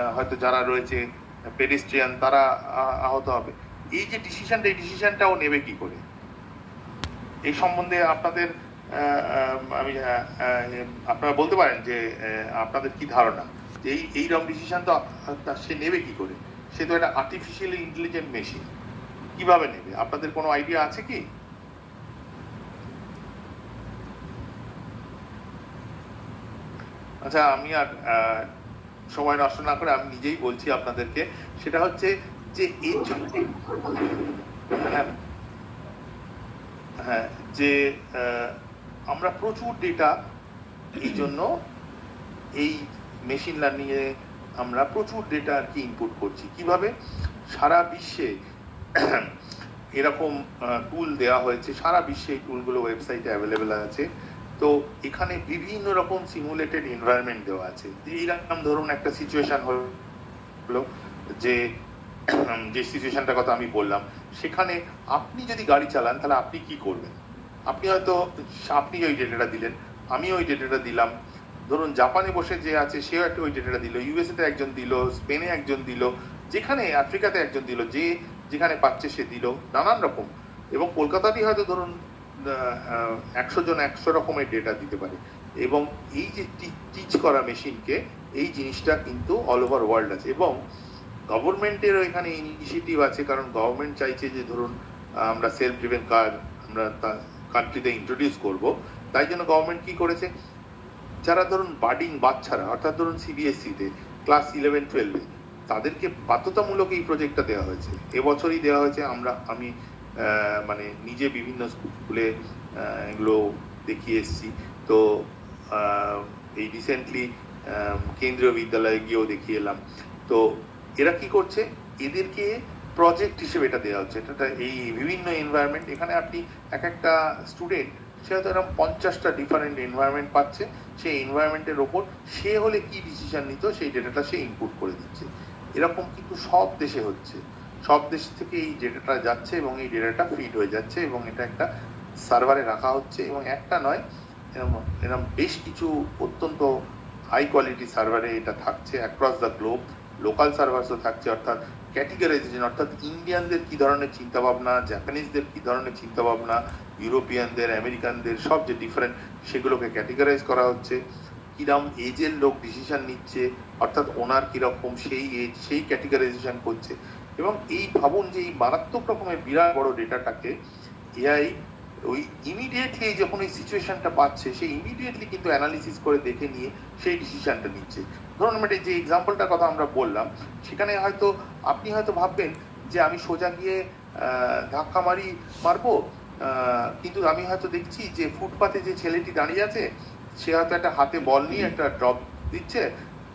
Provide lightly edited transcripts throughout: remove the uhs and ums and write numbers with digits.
হয়তো যারা রয়েছে পেডিস্ট্রিয়ান তারা আহত হবে। এই যে ডিসিশনটা, এই ডিসিশনটাও নেবে কি করে? এই সম্বন্ধে আপনাদের আমি আপনারা বলতে পারেন যে আপনাদের কি ধারণা যে এইরকম ডিসিশন তো সে নেবে কি করে? সে তো একটা আর্টিফিশিয়ালি ইন্টেলিজেন্ট মেশিন, কিভাবে নেবে? আপনাদের কোনো আইডিয়া আছে কি? আচ্ছা, আমি আর সময় নষ্ট না করে আমি নিজেই বলছি আপনাদেরকে। সেটা হচ্ছে যে এই হ্যাঁ, যে আমরা প্রচুর ডেটা, এই জন্য এই মেশিন লার্নিং এ আমরা প্রচুর ডেটা আর কি ইনপুট করছি। কিভাবে? সারা বিশ্বে এরকম টুল দেওয়া হয়েছে, সারা বিশ্বে এই টুলগুলো ওয়েবসাইটে অ্যাভেলেবেল আছে। তো এখানে বিভিন্ন রকম সিমুলেটেড এনভায়রনমেন্ট দেওয়া আছে। এইরকম ধরুন একটা সিচুয়েশন হলো যে যে সিচুয়েশনটার কথা আমি বললাম, সেখানে আপনি যদি গাড়ি চালান তাহলে আপনি কি করবেন? আপনি হয়তো আপনি ওই ডেটাটা দিলেন, আমি ওই ডেটাটা দিলাম, ধরুন জাপানে বসে যে আছে সেও একটা ওই ডেটাটা দিল, ইউএসএ তে একজন দিল, স্পেনে একজন দিল, যেখানে আফ্রিকাতে একজন দিল, যে যেখানে পাচ্ছে সে দিল, নানান রকম। এবং কলকাতাতেই হয়তো ধরুন 100 জন 100 রকমের ডেটা দিতে পারে। এবং এই যে টিচ করা মেশিনকে, এই জিনিসটা কিন্তু অল ওভার ওয়ার্ল্ড আছে। এবং গভর্নমেন্টেরও এখানে ইনিশিয়েটিভ আছে, কারণ গভর্নমেন্ট চাইছে যে ধরুন আমরা সেলফ ড্রিভেন কার আমরা কান্ট্রিতে ইন্ট্রোডিউস করব। তাই জন্য গভর্নমেন্ট কি করেছে, যারা ধরুন বাডিং বাচ্চারা, অর্থাৎ ধরুন সিবিএসসি তে ক্লাস 11-12 তাদেরকে বাধ্যতামূলক এই প্রজেক্টটা দেওয়া হয়েছে, এবছরই দেওয়া হয়েছে। আমি মানে নিজে বিভিন্ন স্কুলে এগুলো দেখিয়ে এসেছি। তো এই রিসেন্টলি কেন্দ্রীয় বিদ্যালয়ে গিয়েও দেখিয়ে এলাম। তো এরা কি করছে, এদেরকে প্রজেক্ট হিসেবে এটা দেওয়া হচ্ছে। এটা এই বিভিন্ন এনভায়রনমেন্ট, এখানে আপনি এক একটা স্টুডেন্ট সে হয়তো এরকম 50টা ডিফারেন্ট এনভায়রনমেন্ট পাচ্ছে। সেই এনভায়রনমেন্টের ওপর সে হলে কি ডিসিশন নিত সেই ডেটাটা সে ইনপুট করে দিচ্ছে। এরকম কিন্তু সব দেশে হচ্ছে, সব দেশ থেকে এই ডেটাটা যাচ্ছে এবং এই ডেটাটা ফিড হয়ে যাচ্ছে এবং এটা একটা সার্ভারে রাখা হচ্ছে। এবং একটা নয়, এরকম বেশ কিছু অত্যন্ত হাই কোয়ালিটি সার্ভারে এটা থাকছে অ্যাক্রস দ্য গ্লোব। লোকাল সার্ভারসও থাকছে, অর্থাৎ ক্যাটেগরাইজেশন, অর্থাৎ ইন্ডিয়ানদের কি ধরনের চিন্তা ভাবনা, জাপানিজদের কি ধরনের চিন্তা ভাবনা, ইউরোপিয়ানদের, আমেরিকানদের সব যে ডিফারেন্ট, সেগুলোকে ক্যাটেগরাইজ করা হচ্ছে। কিরম এজের লোক ডিসিশন নিচ্ছে, অর্থাৎ ওনার কিরকম সেই এজ, সেই ক্যাটেগরাইজেশন করছে। এবং এই ভাবুন যে এই মারাত্মক রকমের বিরাট বড় ডেটাটাকে এআই ওই ইমিডিয়েটলি যখন এই সিচুয়েশনটা পাচ্ছে, সেই ইমিডিয়েটলি কিন্তু অ্যানালিসিস করে দেখে নিয়ে সেই ডিসিশনটা নিচ্ছে। ধরুন মানে যে এক্সাম্পলটার কথা আমরা বললাম, সেখানে হয়তো আপনি হয়তো ভাববেন যে আমি সোজা গিয়ে ধাক্কা মারবো, কিন্তু আমি হয়তো দেখছি যে ফুটপাতে যে ছেলেটি দাঁড়িয়ে আছে সে হয়তো একটা হাতে বল নিয়ে একটা ড্রপ দিচ্ছে।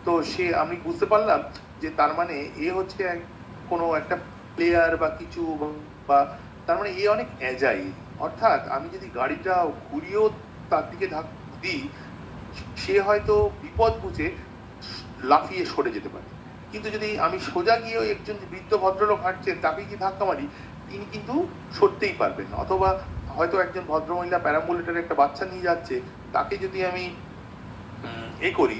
তো আমি বুঝতে পারলাম যে তার মানে এ হচ্ছে কোনো একটা প্লেয়ার বা কিছু, বা তার মানে এ অনেক অ্যাজাইল। অর্থাৎ আমি যদি গাড়িটা ঘুরিয়েও তার দিকে দিই, সে হয়তো বিপদ বুঝে লাফিয়ে সরে যেতে পারে। কিন্তু যদি আমি সোজা গিয়ে একজন বৃদ্ধ ভদ্রলোক হাঁটছেন তাকে কি ধাক্কা মারি, তিনি কিন্তু সরতেই পারবেন। অথবা হয়তো একজন ভদ্রমহিলা প্যারাম্বুলেটারে একটা বাচ্চা নিয়ে যাচ্ছে, তাকে যদি আমি করি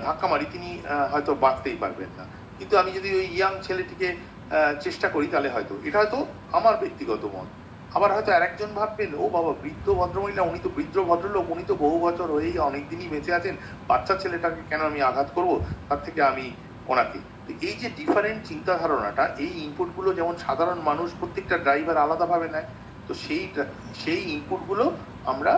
ধাক্কা মারি, তিনি হয়তো বাঁচতেই পারবেন না। কিন্তু আমি যদি ওই ইয়াং ছেলেটিকে চেষ্টা করি, তাহলে হয়তো, এটা হয়তো আমার ব্যক্তিগত মত। আবার হয়তো আরেকজন ভাববেন, ও বাবা, বৃদ্ধ ভদ্রমহিলা, উনি তো বৃদ্ধ ভদ্রলোক, উনি তো বহু বছর হয়েই অনেকদিনই বেঁচে আছেন, বাচ্চা ছেলেটাকে কেন আমি আঘাত করব, তার থেকে আমি ওনাকে। এই যে ডিফারেন্ট চিন্তা ধারণাটা, এই ইনপুটগুলো যেমন সাধারণ মানুষ প্রত্যেকটা ড্রাইভার আলাদাভাবে নেয়, তো সেই ইনপুটগুলো আমরা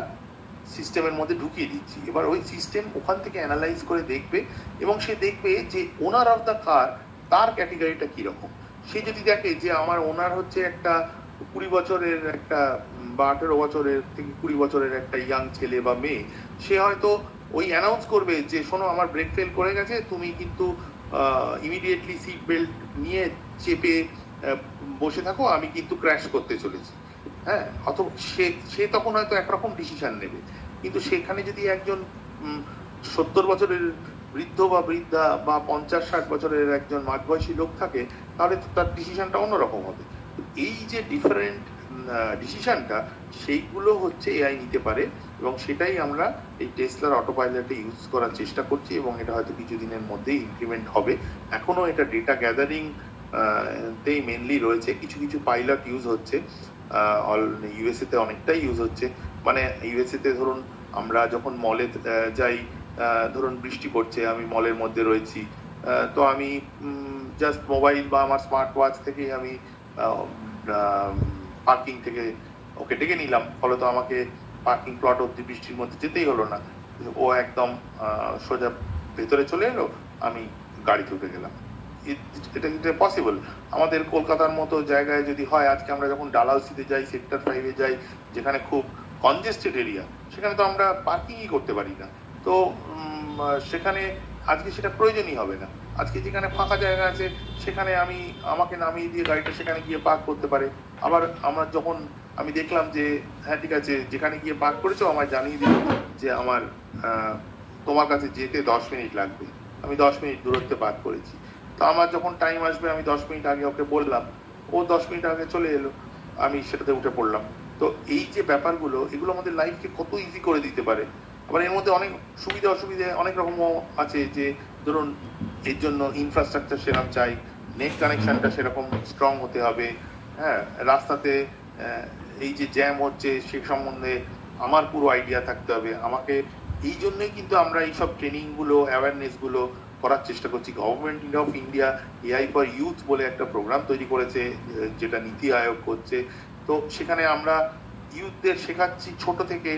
সিস্টেমের মধ্যে ঢুকিয়ে দিচ্ছি। এবার ওই সিস্টেম ওখান থেকে অ্যানালাইজ করে দেখবে এবং সে দেখবে যে ওনার অফ দ্য কার তার ক্যাটেগরিটা কিরকম। সে যদি দেখে যে আমার ওনার হচ্ছে একটা 20 বছরের একটা বা 18 বছরের থেকে 20 বছরের একটা ইয়াং ছেলে বা মেয়ে, সে হয়তো ওই অ্যানাউন্স করবে যে শোনো আমার ব্রেক ফেল করে গেছে, তুমি কিন্তু ইমিডিয়েটলি সিট বেল্ট নিয়ে চেপে বসে থাকো, আমি কিন্তু ক্র্যাশ করতে চলেছি। হ্যাঁ, অথবা সে তখন হয়তো একরকম ডিসিশন নেবে। কিন্তু সেখানে যদি একজন 70 বছরের বৃদ্ধ বা বৃদ্ধা বা 50-60 বছরের একজন মাঝবয়সী লোক থাকে, তাহলে তার ডিসিশনটা অন্যরকম হবে। এই যে ডিফারেন্ট ডিসিশনটা সেইগুলো হচ্ছে এআই নিতে পারে, এবং সেটাই আমরা এই টেসলার অটো পাইলটে ইউজ করার চেষ্টা করছি, এবং এটা হয়তো কিছুদিনের মধ্যেই ইমপ্লিমেন্ট হবে। এখনো এটা ডেটা গ্যাদারিং তেই মেনলি রয়েছে, কিছু কিছু পাইলট ইউজ হচ্ছে, ইউএসএ তে অনেকটাই ইউজ হচ্ছে। মানে ইউএসএ তে ধরুন আমরা যখন মলে যাই, ধরুন বৃষ্টি পড়ছে, আমি মলের মধ্যে রয়েছি, তো আমি জাস্ট মোবাইল বা আমার স্মার্ট ওয়াচ থেকেই আমি পার্কিং থেকে ওকে ডেকে নিলাম, ফলে তো আমাকে পার্কিং প্লট অব্দি বৃষ্টির মধ্যে যেতেই হলো না, ও একদম সোজা ভেতরে চলে এলো, আমি গাড়িতে উঠে গেলাম। এটা পসিবল। আমাদের কলকাতার মতো জায়গায় যদি হয়, আজকে আমরা যখন ডালহাউসিতে যাই, সেক্টর 5-এ যাই, যেখানে খুব কনজেস্টেড এরিয়া, সেখানে তো আমরা পার্কিংই করতে পারি না। তো সেখানে আজকে সেটা প্রয়োজনই হবে না। আজকে যেখানে ফাঁকা জায়গা আছে সেখানে আমাকে নামিয়ে দিয়ে গাড়িটা সেখানে গিয়ে পার্ক করতে পারে। আবার আমার যখন আমি দেখলাম যে হ্যাঁ ঠিক আছে, যেখানে গিয়ে পার্ক করেছো আমায় জানিয়ে দিল যে আমার তোমার কাছে যেতে 10 মিনিট লাগবে, আমি 10 মিনিট দূরত্বে পার্ক করেছি। তো আমার যখন টাইম আসবে, আমি 10 মিনিট আগে ওকে বললাম, ও 10 মিনিট আগে চলে এলো, আমি সেটাতে উঠে পড়লাম। তো এই যে ব্যাপারগুলো, এগুলো আমাদের লাইফকে কত ইজি করে দিতে পারে। আবার এর মধ্যে অনেক সুবিধা অসুবিধা অনেক রকমও আছে, যে ধরুন এর জন্য ইনফ্রাস্ট্রাকচার সেরকম চাই, নেট কানেকশনটা সেরকম স্ট্রং হতে হবে, হ্যাঁ, রাস্তাতে এই যে জ্যাম হচ্ছে সে সম্বন্ধে আমার পুরো আইডিয়া থাকতে হবে আমাকে। এই জন্যই কিন্তু আমরা এইসব ট্রেনিংগুলো, অ্যাওয়ারনেসগুলো করার চেষ্টা করছি। Government of India AI for youth বলে একটা প্রোগ্রাম তৈরি করেছে, যেটা নীতি আয়োগ করছে। তো সেখানে আমরা ইউথদের শেখাচ্ছি ছোট থেকে।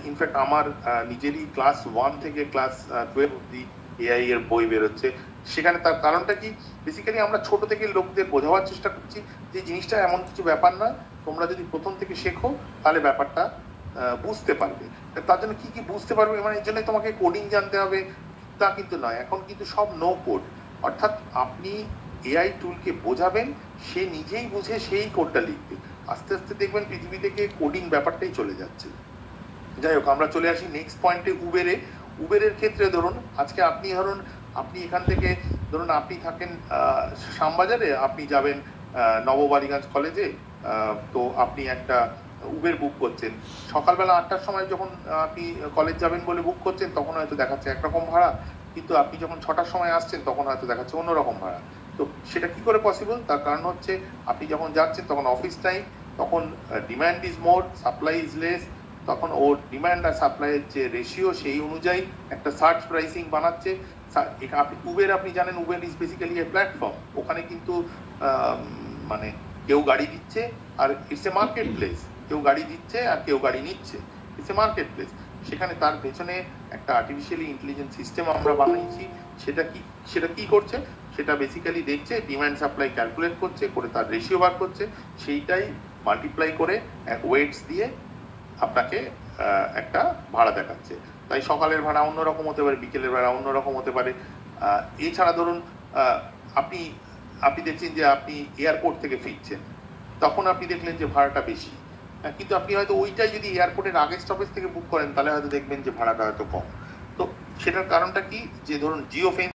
ইনফ্যাক্ট আমার নিজেরই ক্লাস 1 থেকে ক্লাস 12 অব্দি এআই এর বই বেরোচ্ছে। সেখানে তার কারণটা কি, বেসিক্যালি আমরা ছোট থেকে লোকদের বোঝাবার চেষ্টা করছি যে জিনিসটা এমন কিছু ব্যাপার না, তোমরা যদি প্রথম থেকে শেখো তাহলে ব্যাপারটা বুঝতে পারবে। তার জন্য কি কি বুঝতে পারবে, মানে এর জন্য তোমাকে কোডিং জানতে হবে তা কিন্তু নয়। এখন কিন্তু সব নো কোড, অর্থাৎ আপনি এআই টুলকে বোঝাবেন, সে নিজেই বুঝে সেই কোডটা লিখবে। আস্তে আস্তে দেখবেন পৃথিবী থেকে কোডিং ব্যাপারটাই চলে যাচ্ছে। যাই হোক, আমরা চলে আসি নেক্সট পয়েন্টে, উবেরের ক্ষেত্রে ধরুন আজকে আপনি এখান থেকে ধরুন আপনি থাকেন শ্যামবাজারে, আপনি যাবেন নববাড়িগঞ্জ কলেজে, তো আপনি একটা উবের বুক করছেন। সকালবেলা 8টার সময় যখন আপনি কলেজ যাবেন বলে বুক করছেন, তখন হয়তো দেখাচ্ছে একরকম ভাড়া, কিন্তু আপনি যখন 6টার সময় আসছেন তখন হয়তো দেখাচ্ছে অন্যরকম ভাড়া। তো সেটা কি করে পসিবল? তার কারণ হচ্ছে আপনি যখন যাচ্ছেন তখন অফিস টাইম, তখন demand is more, supply is less, তখন ওর ডিমান্ড আর সাপ্লাইয়ের যে রেশিও সেই অনুযায়ী একটা সার্চ প্রাইসিং বানাচ্ছে। আপনি জানেন Uber is basically A platform. ওখানে কিন্তু মানে কেউ গাড়ি দিচ্ছে আর ইটস এ মার্কেট প্লেস, কেউ গাড়ি দিচ্ছে আর কেউ গাড়ি নিচ্ছে, ইটস এ মার্কেট প্লেস। সেখানে তার পেছনে একটা আর্টিফিশিয়ালি ইন্টেলিজেন্ট সিস্টেম আমরা বানিয়েছি। সেটা কি করছে, সেটা বেসিক্যালি দেখছে, ডিমান্ড সাপ্লাই ক্যালকুলেট করছে, করে তার রেশিও বার করছে, সেইটাই মাল্টিপ্লাই করে ওয়েটস দিয়ে আপনাকে একটা ভাড়া দেখাচ্ছে। তাই সকালের ভাড়া অন্যরকম হতে পারে, বিকেলের ভাড়া অন্যরকম হতে পারে। এছাড়া ধরুন আপনি দেখছেন যে আপনি এয়ারপোর্ট থেকে ফিরছেন, তখন আপনি দেখলেন যে ভাড়াটা বেশি, কিন্তু আপনি হয়তো ওইটাই যদি এয়ারপোর্টের আগের স্টপেজ থেকে বুক করেন, তাহলে হয়তো দেখবেন যে ভাড়াটা হয়তো কম। তো সেটার কারণটা কি, যে ধরুন জিও